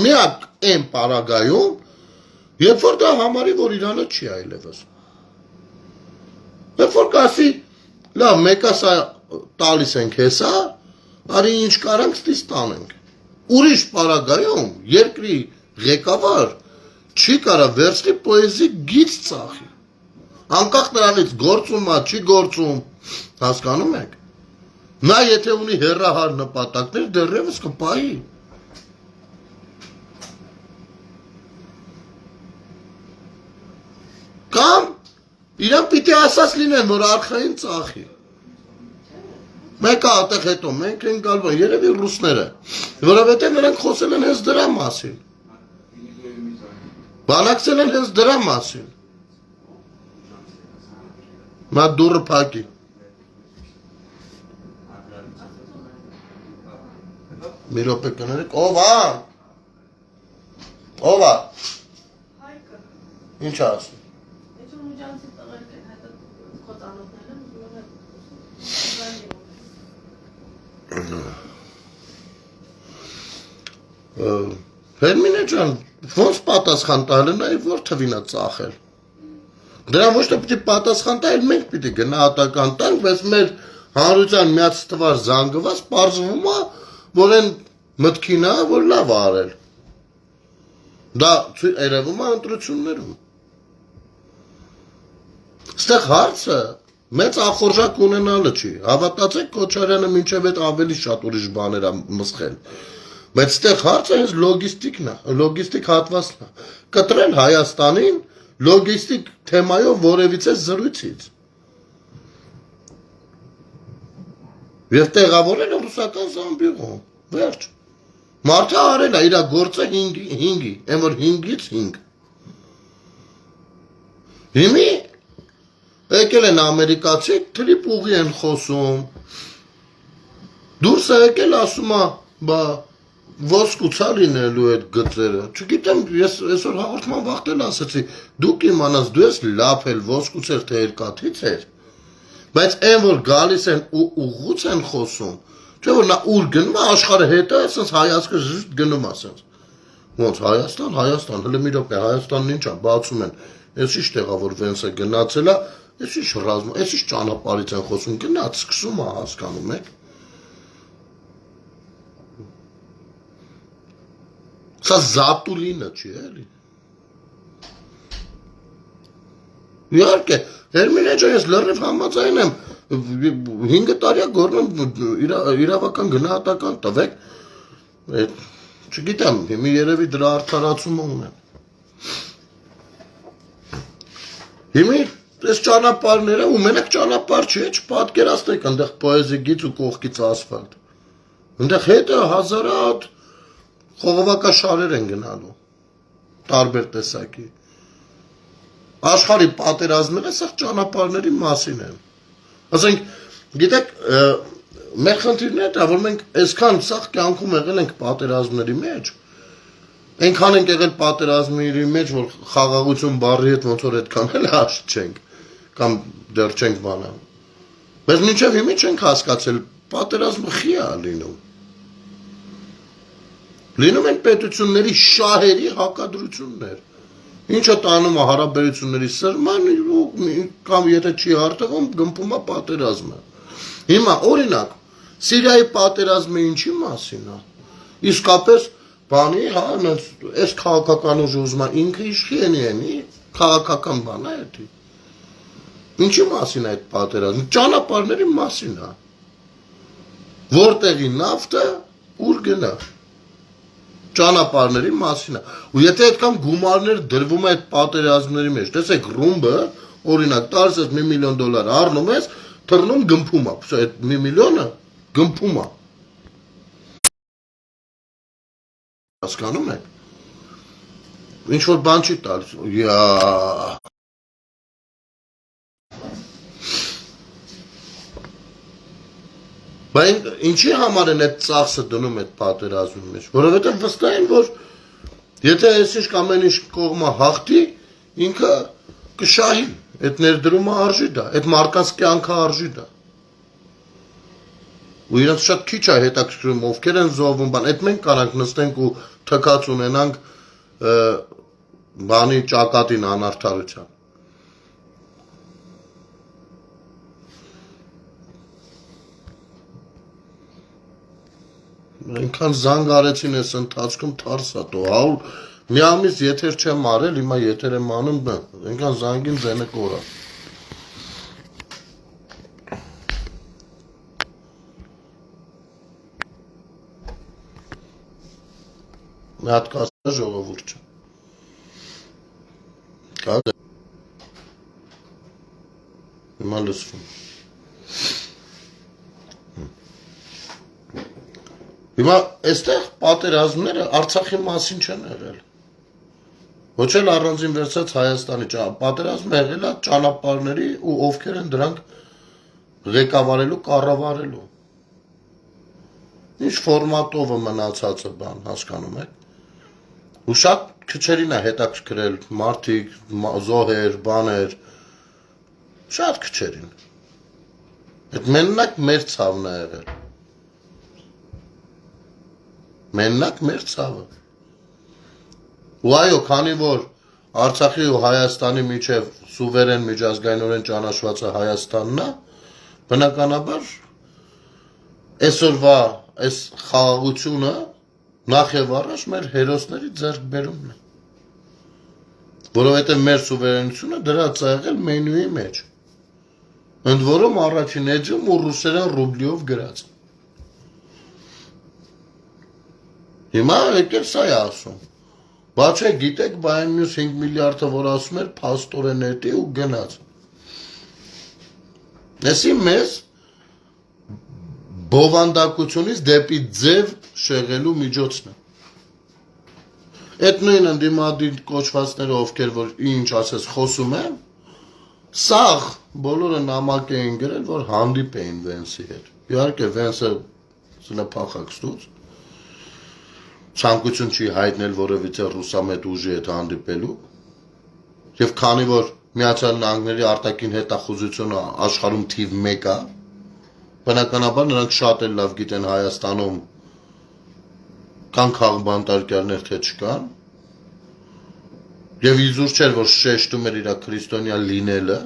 S1: Միակ այն պարագայում, երբ որ դա համարի, որ Իրանը չի այլևս։ Երբ որ կասի, լավ, մեկը սա տալիս ենք հեսա, արի ինչ կարանք ստիս տանենք։ Ուրիշ պարագայում երկրի ղեկավար չի կարա վերցնի պոեզի գիծ ծախի։ Անկախ նրանից գործում է, չի գործում, հասկանում եք։ Նա եթե ունի հեռահար նպատակներ, դեռևս կպայի։ Կամ իրան պիտի ասած լինեն, որ արխային ծախի։ Մեկը ատեղ հետո, մենք ենք գալվում, երևի ռուսները, որովհետև նրանք խոսել են հենց դրա մասին, բանակցել են հենց դրա մասին, մա դուրը պակի, մի ռոպե կներեք, ով ա, ինչ ասում, Հերմինե ջան, ոնց պատասխան տալը նաև որ թվին է ծախել։ Դրա ոչ թե պիտի պատասխան տալ, մենք պիտի գնահատական տանք, բայց մեր հանրության միած տվար զանգված պարզվում է, որ այն մտքին է, որ լավ արել։ Դա երևում է ընտրություններում։ Ստեղ հարցը մեծ ախորժակ ունենալը չի, հավատացեք Քոչարյանը մինչև այդ ավելի շատ ուրիշ բաներ է մսխել, բայց ստեղ հարցը հենց լոգիստիկն է, լոգիստիկ հատվածն է, կտրել Հայաստանին լոգիստիկ թեմայով որևիցե զրույցից և տեղավորել է ռուսական զամբյուղում, վերջ, մարդը արել է, իրա գործը հինգի, են որ 5-ից 5, հիմի եկել են ամերիկացի, թրիպ ուղի են խոսում, դուրս է եկել ասում է, բա ոսկուց է լինելու այդ գծերը, չգիտեմ, ես այսօր հաղորդման վաղտել ասեցի, դուք իմանաս, դու ես լապել ոսկուց էր թե երկաթից էր, բայց այն որ գալիս են ու ուղուց են խոսում, Չէ՞ որ նա ուր գնում է աշխարհը հետ է, ասես հայացքը ժշտ գնում ասես։ Ոնց Հայաստան, հələ մի րոպե, Հայաստանն ինչ է, բացում են։ Ես ի՞նչ տեղավոր Վենսը գնացել է, ես ի՞նչ ռազմ, ես ի՞նչ ճանապարհից են խոսում, գնաց, սկսում է հասկանում եք։ Սա Զատուլինը չի էլի։ Իհարկե, Հերմինե ջան, ես լրիվ համաձայն եմ, 5 տարի է գործում իրավական գնահատական տվեք, չգիտեմ, հիմի երևի դրա արդարացումը ունեն։ Հիմի այս ճանապարհները ու մենակ ճանապարհ չի, չպատկերացնեք, այնտեղ պոեզի գիծ ու կողքից ասֆալտ։ Այնտեղ հետը հազարատ խողովակաշարեր են գնալու, տարբեր տեսակի։ Աշխարհի պատերազմները սա ճանապարհների մասին են։ Ասենք, գիտեք, մեր խնդիրն է, որ մենք այսքան սաղ կյանքում եղել ենք պատերազմների մեջ, այնքան ենք եղել պատերազմների մեջ, որ խաղաղություն բառի հետ ոնց որ այդքան էլ հաշտ չենք, կամ դեռ չենք բանալ։ Բայց մինչև հիմա չենք հասկացել, պատերազմը խի է լինում։ Լինում են պետությունների շահերի հակադրություններ։ Ինչը տանում է հարաբերությունների սրման կամ եթե չի հարթվում, գմփում է պատերազմը։ Հիմա օրինակ, Սիրիայի պատերազմը ինչի մասին է։ Իսկապես բանի, հա, այս քաղաքական ուժը ուզում է ինքը իշխի անի, քաղաքական բան է դա։ Ինչի մասին է այդ պատերազմը։ Ճանապարհների մասին է։ Որտեղի նավթը ուր գնա։ Ճանապարհների մասին է։ Ու եթե այդքան գումարներ դրվում է այդ պատերազմների մեջ, տեսեք ռումբը, օրինակ, տարածես $1 միլիոն առնում ես, թռնում գմփում է, այդ 1 միլիոնը գմփում է։ Հասկանում եք։ Ինչ որ բան չի տալիս։ Բայց ինչի համար են այդ ծախսը դնում այդ պատերազմի մեջ, որովհետև վստահ են, որ եթե այսինչ կամ այնինչ կողմը հաղթի, ինքը կշահի, այդ ներդրումը արժի դա, այդ մարդկանց կյանքը արժի դա։ Ու իրենց շատ քիչ է հետաքրքրում, ովքեր են զոհվում, բան, այդ մենք կարանք նստենք ու թքած ունենանք բանի ճակատին անարդարության։ Այնքան զանգ արեցին այս ընթացքում թարսա տո, մի ամիս եթեր չեմ արել, հիմա եթեր եմ անում, այնքան զանգին ձենը կորա։ Մի հատ կասա ժողովուրդ չէ։ Կա՞դ է։ Հիմա լսվում։ Հիմա այստեղ պատերազմները Արցախի մասին չեն եղել։ Ոչ էլ առանձին վերցած Հայաստանի պատերազմը եղել է ճանապարհների ու ովքեր են դրանք ղեկավարելու, կառավարելու։ Ինչ ֆորմատով է մնացածը բան, հասկանում եք։ Ու շատ քչերին է հետաքրքրել մարդիկ, զոհեր, բաներ, շատ քչերին։ Այդ մենակ մեր ցավն է եղել։ Մենակ մեր ցավը։ Ու այո, քանի որ Արցախի ու Հայաստանի միջև սուվերեն միջազգայինորեն ճանաչված է Հայաստանն է, բնականաբար այսօրվա այս խաղաղությունը նախ եւ առաջ մեր հերոսների ձեռքբերումն է։ Որովհետեւ մեր սուվերենությունը դրած է եղել մենյուի մեջ։ Ընդ որում առաջին էջում ու ռուսերեն ռուբլիով գրած։ Հիմա եկել սա է ասում։ Բայց չէ, գիտեք, բա այն մյուս 5 միլիարդը, որ ասում էր, փաստորեն էտի ու գնաց։ Էսի մեզ բովանդակությունից դեպի ձև շեղելու միջոցն է։ Այդ նույն ընդդիմադիր կոչվածները, ովքեր որ ինչ ասես խոսում են, սաղ բոլորը նամակ էին գրել, որ հանդիպեին Վենսի հետ։ Իհարկե Վենսը սնփախակստուց ցանկություն չի հայտնել որևիցե ռուսամետ ուժի հետ հանդիպելու եւ քանի որ Միացյալ Նահանգների արտաքին հետախուզությունը աշխարհում թիվ 1 է Բնականաբար նրանք շատ էլ լավ գիտեն Հայաստանում կան քաղբանտարկյալներ թե չկան, եւ իզուր չէր, որ շեշտում էր իր քրիստոնյա լինելը,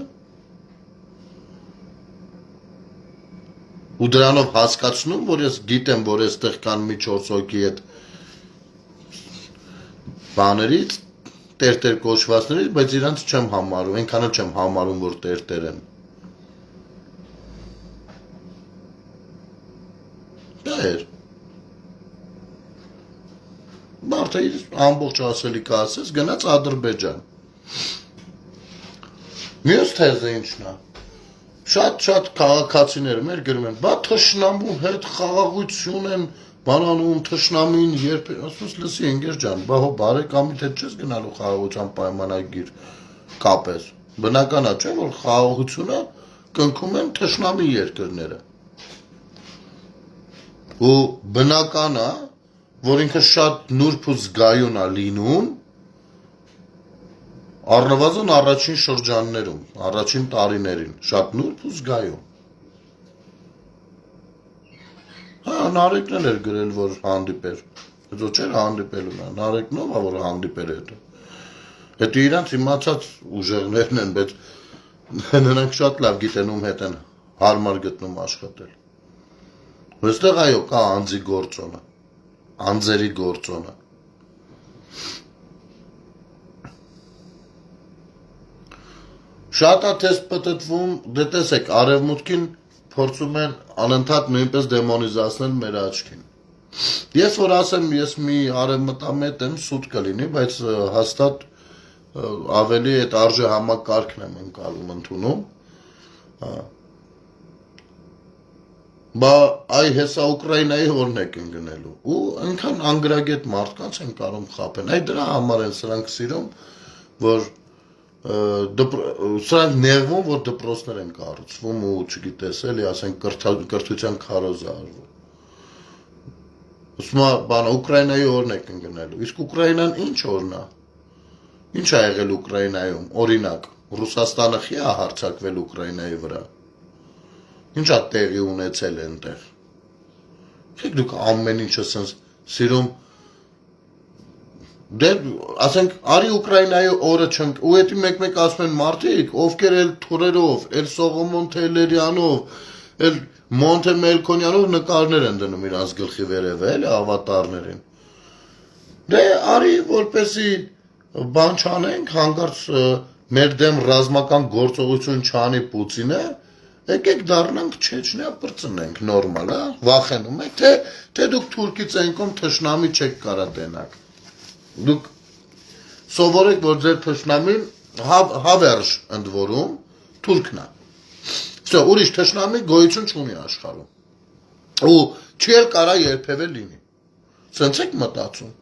S1: ու դրանով հասկացնում, որ ես գիտեմ, որ այստեղ կան մի 4 հոգի այդ բաներից, տերտեր կոչվածներից, բայց իրանց չեմ համարում, այնքան էլ չեմ համարում, որ տերտեր են։ Դա էր։ Մարդը իր ամբողջ ասելիքը ասես, գնաց Ադրբեջան։ Մյուս թեզը ինչն է։ Շատ քաղաքացիներ մեր գրում են, բա թշնամու հետ խաղաղություն են բանանում, թշնամին երբ ասում ես լսի ընկեր ջան, բա հո բարեկամիդ հետ չես գնալու խաղաղության պայմանագիր կապես։ Բնական է, չէ՞ որ խաղաղությունը կնքում են թշնամի երկրները։ Ու բնական է, որ ինքը շատ նուրբ ու զգայուն է լինում առնվազն առաջին շրջաններում, առաջին տարիներին, շատ նուրբ ու զգայուն։ Հա, Նարեկն էլ էր գրել, որ հանդիպեր, հետո չէր հանդիպելու նա, Նարեկնով է, որ հանդիպեր հետո։ Հետո իրանց իմացած ուժեղներն են, բայց նրանք շատ լավ գիտեն ում հետ են հարմար գտնում աշխատել։ Այստեղ այո, կա անձի գործոնը, անձերի գործոնը։ Շատ է թես պտտվում, դե տեսեք, արևմուտքին փորձում են անընդհատ նույնպես դեմոնիզացնել մեր աչքին։ Ես որ ասեմ, ես մի արևմտամետ եմ, սուտ կլինի, բայց հաստատ ավելի այդ արժե համակարգն եմ ընկալում ընդունում։ Բա այ հեսա Ուկրաինայի օրն եք ընկնելու ու այնքան անգրագետ մարդկանց են կարող խաբեն։ Այ դրա համար են սրանք սիրում, որ սրանք նեղվում, որ դպրոցներ են կառուցվում ու չգիտես էլի, ասենք կրթության քարոզ արվում։ Ուսմա բան Ուկրաինայի օրն եք ընկնելու։ Իսկ Ուկրաինան ինչ օրն է։ Ինչ ա եղել Ուկրաինայում, օրինակ, Ռուսաստանը չի հարձակվել Ուկրաինայի վրա։ Ինչ ա տեղի ունեցել այնտեղ։ Չեք դուք ամեն ինչը sense սիրում դե ասենք արի Ուկրաինայի օրը չենք ու էդի մեկ-մեկ ասում են մարդիկ, ովքեր էլ թուրերով, էլ Սողոմոն Թեյլերյանով, էլ Մոնթե Մելքոնյանով նկարներ են դնում իրանց գլխի վերևը, էլի ավատարներին։ Դե արի որպեսի բան չանենք, հանկարծ մեր դեմ ռազմական գործողություն չանի Պուտինը, եկեք դառնանք Չեչնիա բրծնենք նորմալ, հա, վախենում եք, թե դուք Թուրքից այնքան թշնամի չեք կարա դենակ։ Դուք սովորեք, որ ձեր թշնամին հավերժ ընդ որում Թուրքն է։ Всё, ուրիշ թշնամի գոյություն չունի աշխարհում։ Ու չի էլ կարա երբևէ լինի։ Սենց եք մտածում։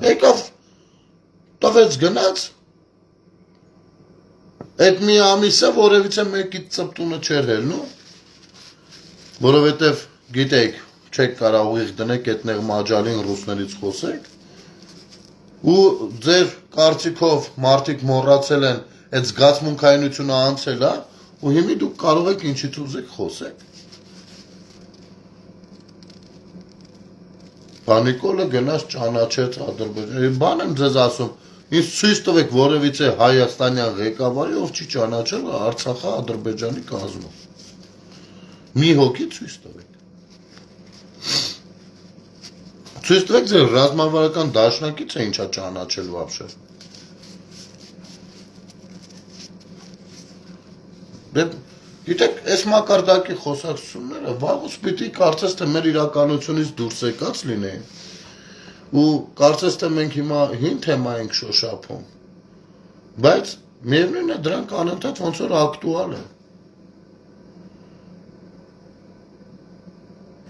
S1: Եկավ տվեց գնաց այդ մի ամիսը որևիցե մեկից ծպտունը չէր հելնում, որովհետև գիտեք, չեք կարող ուղիղ դնեք այդներ մաջալին ռուսներից խոսեք, ու ձեր կարծիքով մարդիկ մոռացել են այդ զգացմունքայնությունը անցել է, ու հիմա դուք կարող եք ինչից ուզեք խոսեք։ Նիկոլը գնաց ճանաչեց Ադրբեջանը, բան եմ ձեզ ասում, ինձ ցույց տվեք որևիցե հայաստանյան ղեկավարի, ով չի ճանաչել Արցախի Ադրբեջանի կազմում։ Մի հոգի ցույց տվեք։ Ցույց տվեք ձեր ռազմավարական դաշնակիցը ինչա ճանաչել вообще։ Դե գիտեք, այս մակարդակի խոսակցությունները վաղուց պիտի կարծես թե մեր իրականությունից դուրս եկած լինեին։ Ու կարծես թե մենք հիմա հին թեմա ենք շոշափում։ Բայց միևնույնն է դրանք անընդհատ ոնց որ ակտուալ են։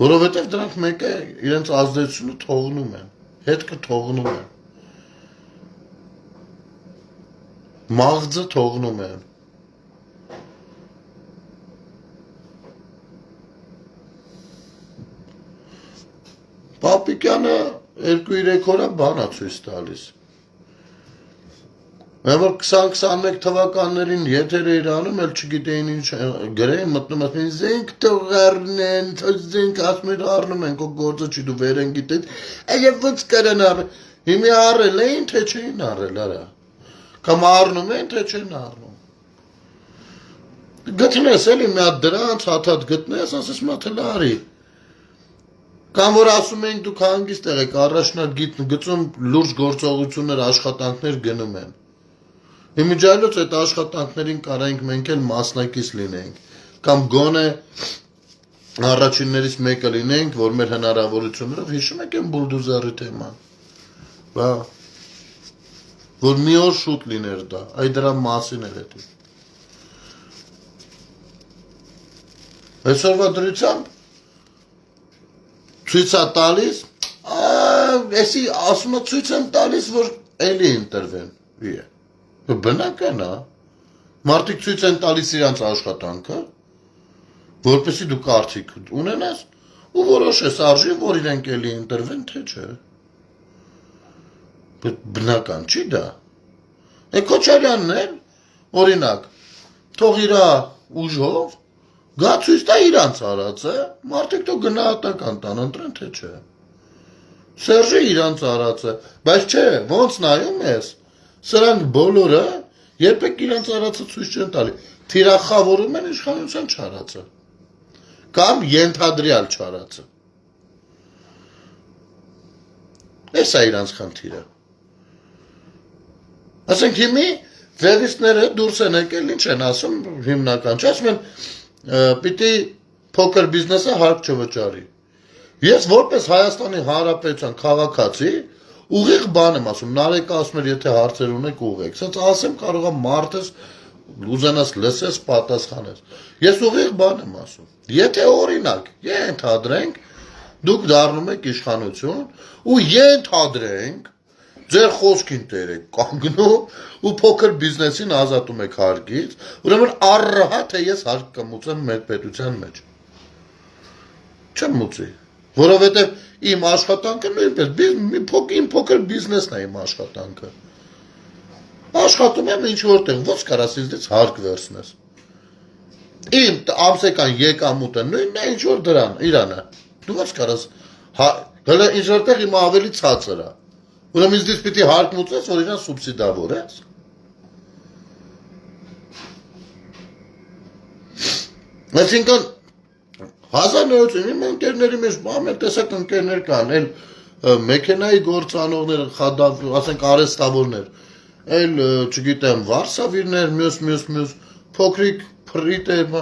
S1: Որովհետև դրանք մեկը իրենց ազդեցությունը թողնում են, հետքը թողնում են։ Մաղձը թողնում են։ Պապիկյանը 2-3 օր բանա ցույց տալիս։ Որ 20-21 թվականներին եթերը էր անում, էլ չգիտեին ինչ գրեին, մտնում ասում են զենք թողարնեն, զենք ասում են առնում են, քո գործը չի դու վեր են գիտես, այլ ոնց կարան առ։ Հիմա առել էին, թե չէին առել, արա։ Կամ առնում են, թե չեն առնում։ Գտնես էլի մի հատ դրանց հաթաթ գտնես, ասես մաթել արի։ Կամ որ ասում են դուք հանգիստ եղեք, առաջնագիտ գծում լուրջ գործողություններ, աշխատանքներ գնում են։ Իմիջայլոց այդ աշխատանքներին կարայինք մենք էլ մասնակից լինենք, կամ գոնե առաջիններից մեկը լինենք, որ մեր հնարավորություններով հիշում եք են բուլդուզերի թեման, բա, որ մի օր շուտ լիներ դա, այ դրա մասին էր հետի։ Այսօրվա դրությամբ ցույց է տալիս, էսի ասում է ցույց են տալիս, որ էլի ընտրվեն։ Բնական է, մարդիկ ցույց են տալիս իրանց աշխատանքը, որպեսզի դու կարծիք ունենաս ու որոշես արժի, որ իրենք էլի ընտրվեն, թե չէ։ Բնական չի դա։ Քոչարյանն էլ, օրինակ, թող իրա ուժով, գա ցույց տա իրանց արածը, մարդիկ թող գնահատական տան, ընտրեն, թե չէ։ Սերժը իրանց արածը, բայց չէ, ոնց նայում ես, սրանք բոլորը երբեք իրանց արածը ցույց չեն տալի, թիրախավորում են իշխանության չարածը, կամ ենթադրյալ չարածը։ Էս է իրանց խնդիրը։ Ասենք հիմի վեղիստները դուրս են եկել, ինչ են ասում, հիմնական չէ, ասում են, պիտի փոքր բիզնեսը հարկ չվճարի։ Ես որպես Հայաստանի Հանրապետության քաղաքացի ուղիղ բան եմ ասում, Նարեկը ասում էր, եթե հարցեր ունեք ուղեք, սենց ասեմ կարող եմ մարդս ուզենաս լսես, պատասխանես։ Ես ուղիղ բան եմ ասում, եթե օրինակ ենթադրենք, դուք դառնում եք իշխանություն ու ենթադրենք, ձեր խոսքին տեր եք կանգնում ու փոքր բիզնեսին ազատում եք հարկից, ուրեմն առհատ թե ես հարկ կմուծեմ մեր պետության մեջ։ Չեմ մուծի, որովհետև իմ աշխատանքը նույնպես իմ փոքր բիզնեսն է իմ աշխատանքը։ Աշխատում եմ ինչ որտեղ, ոնց կարաս ինձնից հարկ վերցնես։ Իմ ամսական եկամուտը նույնն է ինչ որ դրան, իրանը։ Դու ոնց կարաս հələ ինչ որտեղ իմ ավելի ցածր է։ Ուրեմն ինձնից պիտի հարկ մուծես, որ իրան սուբսիդավորես։ Այսինքն 1900 իմ ընկերների մեջ ամեն տեսակ ընկերներ կան, էլ մեքենայի գործանողներ, ասենք արեստավորներ, էլ չգիտեմ, վարսավիրներ, մյուս փոքրիկ փրիտեր,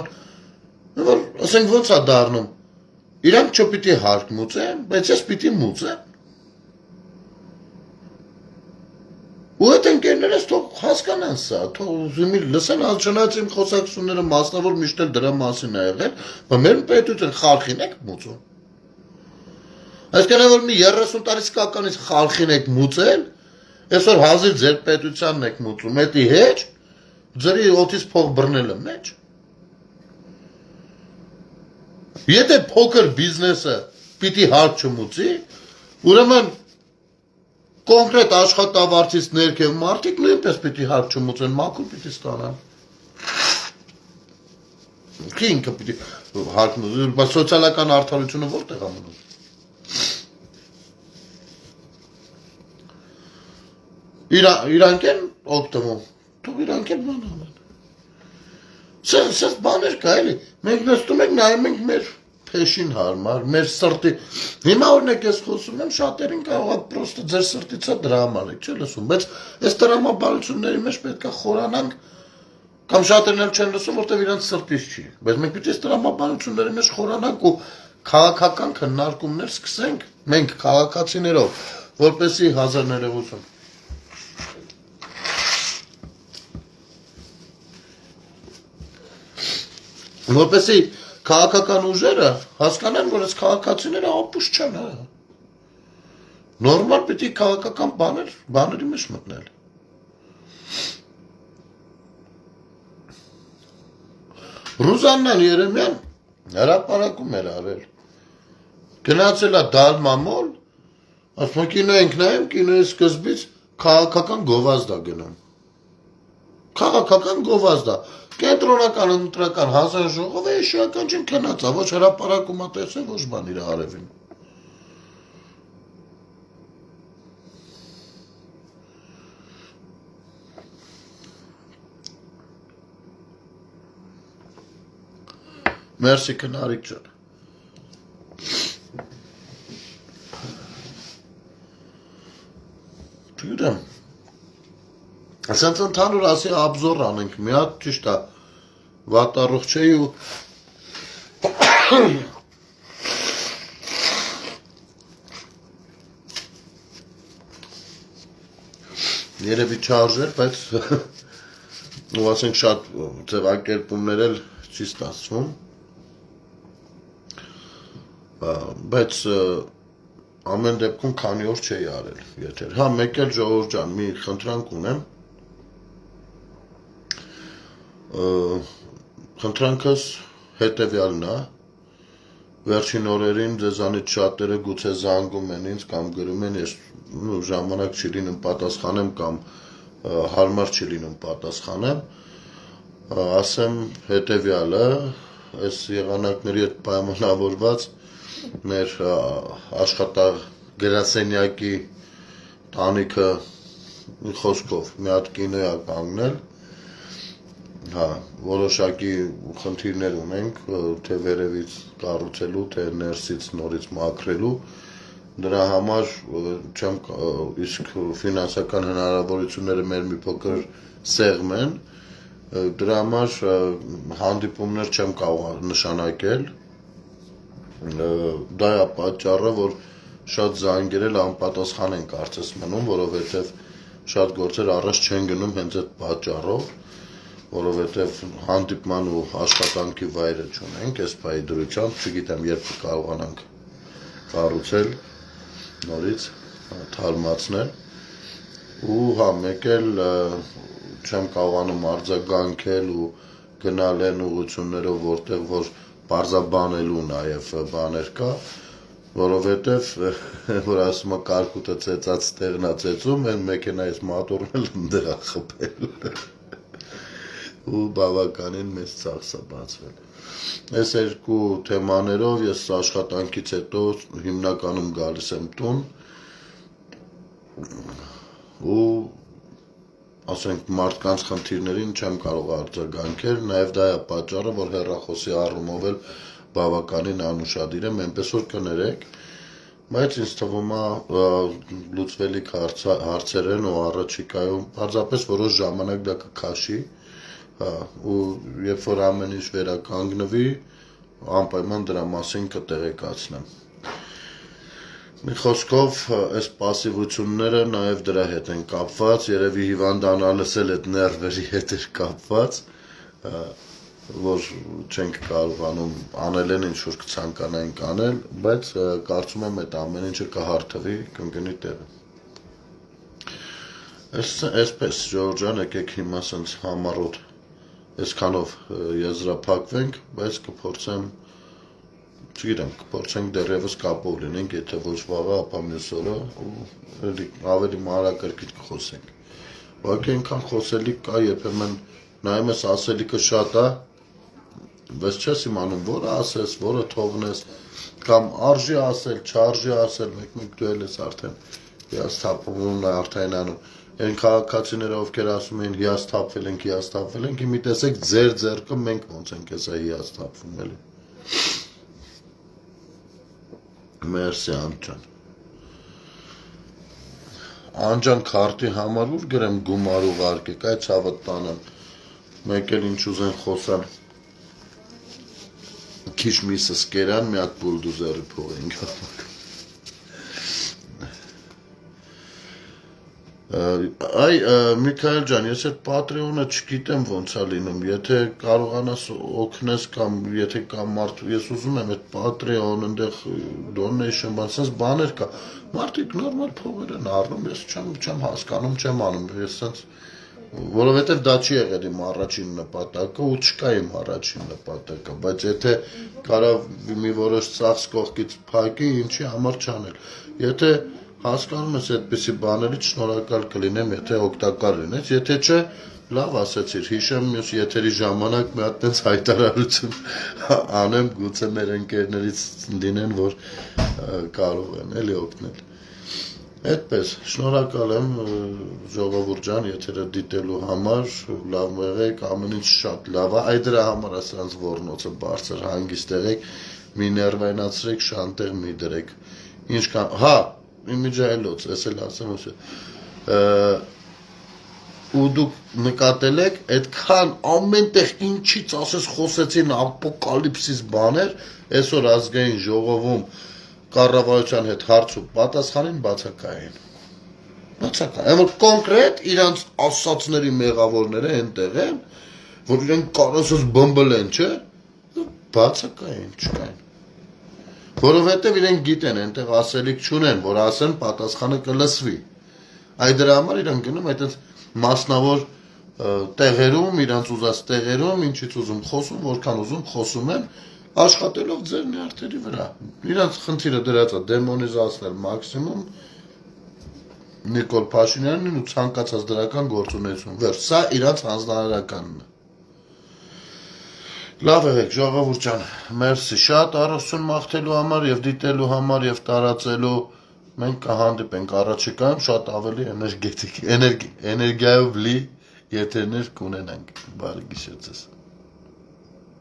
S1: ասենք ոնց է դառնում։ Իրանք չպիտի հարկ մուծեն, բայց ես պիտի մուծեմ։ Ու այդ ընկերներս թող հասկանան սա, թող լսեն ալչանած իմ խոսակցությունները մասնավոր միշտ էլ դրա մասին է եղել, բայց մեր պետություն խարխին եք մուծում։ Այսինքն որ մի 30 տարեկանից խարխին եք մուծել, այսօր հազիվ ձեր պետությանն եք մուծում, էդի հետ ձերի օդից փող բռնելը մեջ։ Եթե փոքր բիզնեսը պիտի հարկ չմուծի, ուրեմն կոնկրետ աշխատավարձից ներքև մարդիկ նույնպես պիտի հարկ չմուծեն, մաքուր պիտի ստանան։ Ինքը պիտի հարկ մուծի, բայց սոցիալական արդարությունը որտեղ է մնում։ Իրանք են օգտվում, թող իրանք են բան անեն։ Սենց բաներ կա էլի, մենք նստում ենք նայում ենք մեր փեշին հարմար, մեր սրտի, հիմա օրինակ ես խոսում եմ, շատերին կարող է պրոստը ձեր սրտից է դրամանեք, չէ լսում, բայց այս դրամաբանությունների մեջ պետք է խորանանք, կամ շատերն էլ չեն լսում, որտեղ իրանց սրտից չի, բայց մենք պիտի այս դրամաբանությունների մեջ խորանանք ու քաղաքական քննարկումներ սկսենք, մենք քաղաքացիներով, որպեսզի հազար ներողություն։ Որպեսզի քաղաքական ուժերը հասկանան, որ այս քաղաքացիները ապուշ չեն, նորմալ պիտի քաղաքական բաների մեջ մտնել։ Ռուզաննան Երեմյան հրապարակում էր արել, գնացել է Դալմամոլ Ասում կինո ենք նայում, կինոյի սկզբից քաղաքական գովազդ է գնում։ Քաղաքական գովազդ է։ Կենտրոնական ընտրական հանձնաժողովը էշիական չեմ քնածա, ոչ հրապարակումա տեսել, ոչ բան իր արևին։ Մերսի քնարիք ջան։ Չգիտեմ։ Ասենց ընդհանուր ասի աբզոր անենք, մի հատ ճիշտ է, վատառող չէի ու երևի չարժեր, բայց ու ասենք շատ ձևակերպումներ էլ չի ստացվում, բայց ամեն դեպքում քանի օր չէի արել եթեր։ Հա, մեկ էլ ժողովուրդ ջան, մի խնդրանք ունեմ, խնդրանքս հետևյալն է, վերջին օրերին ձեզանից շատերը գուցե զանգում են ինձ կամ գրում են, ես ժամանակ չի լինում պատասխանեմ կամ հարմար չի լինում պատասխանեմ, ասեմ հետևյալը, այս եղանակների հետ պայմանավորված մեր աշխատագրասենյակի տանիքը խոսքով մի հատ կինո է կանգնել, հա, որոշակի խնդիրներ ունենք, թե վերևից կառուցելու, թե ներսից նորից մաքրելու, դրա համար չեմ իսկ ֆինանսական հնարավորությունները մեր մի փոքր սեղմ են, դրա համար հանդիպումներ չեմ կարող նշանակել, դա է պատճառը, որ շատ զանգեր էլ անպատասխան են կարծես մնում, որովհետև շատ գործեր առաջ չեն գնում հենց այդ պատճառով, որովհետև հանդիպման ու աշխատանքի վայրը չունենք, այս պահի դրությամբ, չգիտեմ երբ կարողանանք կառուցել նորից թարմացնել ու հա մեկ էլ չեմ կարողանում արձագանքել ու գնալ են ուղղություններով որտեղ որ բարձաբանելու նաև բաներ կա, որովհետև որ ասում է կարկուտը ծեծած տեղն է ծեծում, այն մեքենայից մատորն էլ ընդեղ է խփել ու բավականին մեծ ծախս է բացվել։ Այս երկու թեմաներով ես աշխատանքից հետո հիմնականում գալիս եմ տուն ու ասենք մարդկանց խնդիրներին չեմ կարող արձագանքել, նաև դա է պատճառը, որ հեռախոսի առումով էլ բավականին անուշադիր եմ, այնպես որ կներեք, բայց ինձ թվում է լուծվելիք հարցեր են ու առաջիկայում պարզապես որոշ ժամանակ դա կքաշի, ու երբ որ ամեն ինչ վերականգնվի, անպայման դրա մասին կտեղեկացնեմ։ Մի խոսքով, այս պասիվությունները նաև դրա հետ են կապված, երևի հիվանդանալս էլ այդ ներվերի հետ էր կապված, որ չենք կարողանում անել են ինչ-որ կցանկանայինք անել, բայց կարծում եմ այդ ամեն ինչը կհարթվի, կընկնի տեղը։ Այսպես, Ժորժ ջան, եկեք հիմա սենց համառոտ այսքանով եզրափակվենք, բայց կփորձեմ չգիտեմ, կփորձենք դեռևս կապով լինենք, եթե ոչ վաղը, ապա մյուս օրը ավելի մանրակրկիտ կխոսենք։ Ուղղակի այնքան խոսելիք կա, երբեմն նայում ես ասելիքը շատ է, բայց չես իմանում, որը ասես, որը թողնես, կամ արժի ասել, չարժի ասել, մեկ դու էլ ես արդեն հիասթափվում Արթայնանում։ Այն քաղաքացիները, ովքեր ասում էին հիասթափվել ենք, մի տեսեք ձեր ձեռքը մենք ոնց ենք հեսա հիասթափվում էլի։ Մերսի Անջան։ Անջան քարտի համար ուր գրեմ գումար ուղարկեք, այդ ցավը տանեմ։ Մեկ էլ ինչ ուզեն խոսալ։ Քիչ միսս կերան, մի հատ բուլդուզերի փող ենք հավաք։ Այ Միքայել ջան, ես այդ Patreon-ը չգիտեմ ոնց է լինում, եթե կարողանաս օգնես կամ եթե կա մարդ, ես ուզում եմ այդ Patreon այնտեղ donation բան, sense բաներ կա։ Մարդիկ նորմալ փողեր են առնում, ես չեմ հասկանում, չեմ անում, ես sense որովհետև դա չի եղել իմ առաջին նպատակը ու չկա իմ առաջին նպատակը, բայց եթե կարա մի որոշ ծախս կողքից փակի, ինչի համար չանել։ Եթե Հասկանում ես այդպիսի բաներից շնորհակալ կլինեմ, եթե օգտակար լինես, եթե չէ, լավ ասացիր, հիշեմ մյուս եթերի ժամանակ մի հատ տենց հայտարարություն անեմ, գուցե մեր ընկերներից լինեն, որ կարող են էլի օգնել։ Այդպես, շնորհակալ եմ ժողովուրդ ջան, եթերը դիտելու համար, լավ եղեք, ամեն ինչ շատ լավ է, այ դրա համար է սրանց ոռնոցը բարձր, հանգիստ եղեք, մի ներվայնացրեք, շանտեղ մի դրեք, ինչ կան, հա, իմիջայլոց, ես էլ ասեմ, ու դուք նկատել եք, այդքան ամենտեղ ինչից ասես խոսեցին ապոկալիպսիս բաներ, այսօր ազգային ժողովում կառավարության հետ հարց ու պատասխանին բացակայեն։ Բացակայեն, որ կոնկրետ իրանց ասացների մեղավորները այնտեղ են, որ իրենք կարասոս բմբլեն, չէ, բացակայեն, չկային։ Որովհետև իրենք գիտեն, այնտեղ ասելիք չունեն, որ ասեն պատասխանը կլսվի։ Այդ դրա համար իրենք գնում այդպես մասնավոր տեղերում, իրանց ուզած տեղերում, ինչից ուզում խոսում, որքան ուզում խոսում են, աշխատելով ձեր նյարդերի վրա։ Իրանց խնդիրը դրած է դեմոնիզացնել մաքսիմում Նիկոլ Փաշինյանին ու ցանկացած դրական գործունեություն։ Վերջ, սա իրանց հանձնարարականն է։ Լավ եղեք, ժողովուրդ ջան, մերսի շատ առողջություն մաղթելու համար եւ դիտելու համար եւ տարածելու մենք կհանդիպենք առաջիկայում շատ ավելի էներգետիկ, էներգիայով լի եթերներ կունենանք։ Բարի գիշեր ձեզ։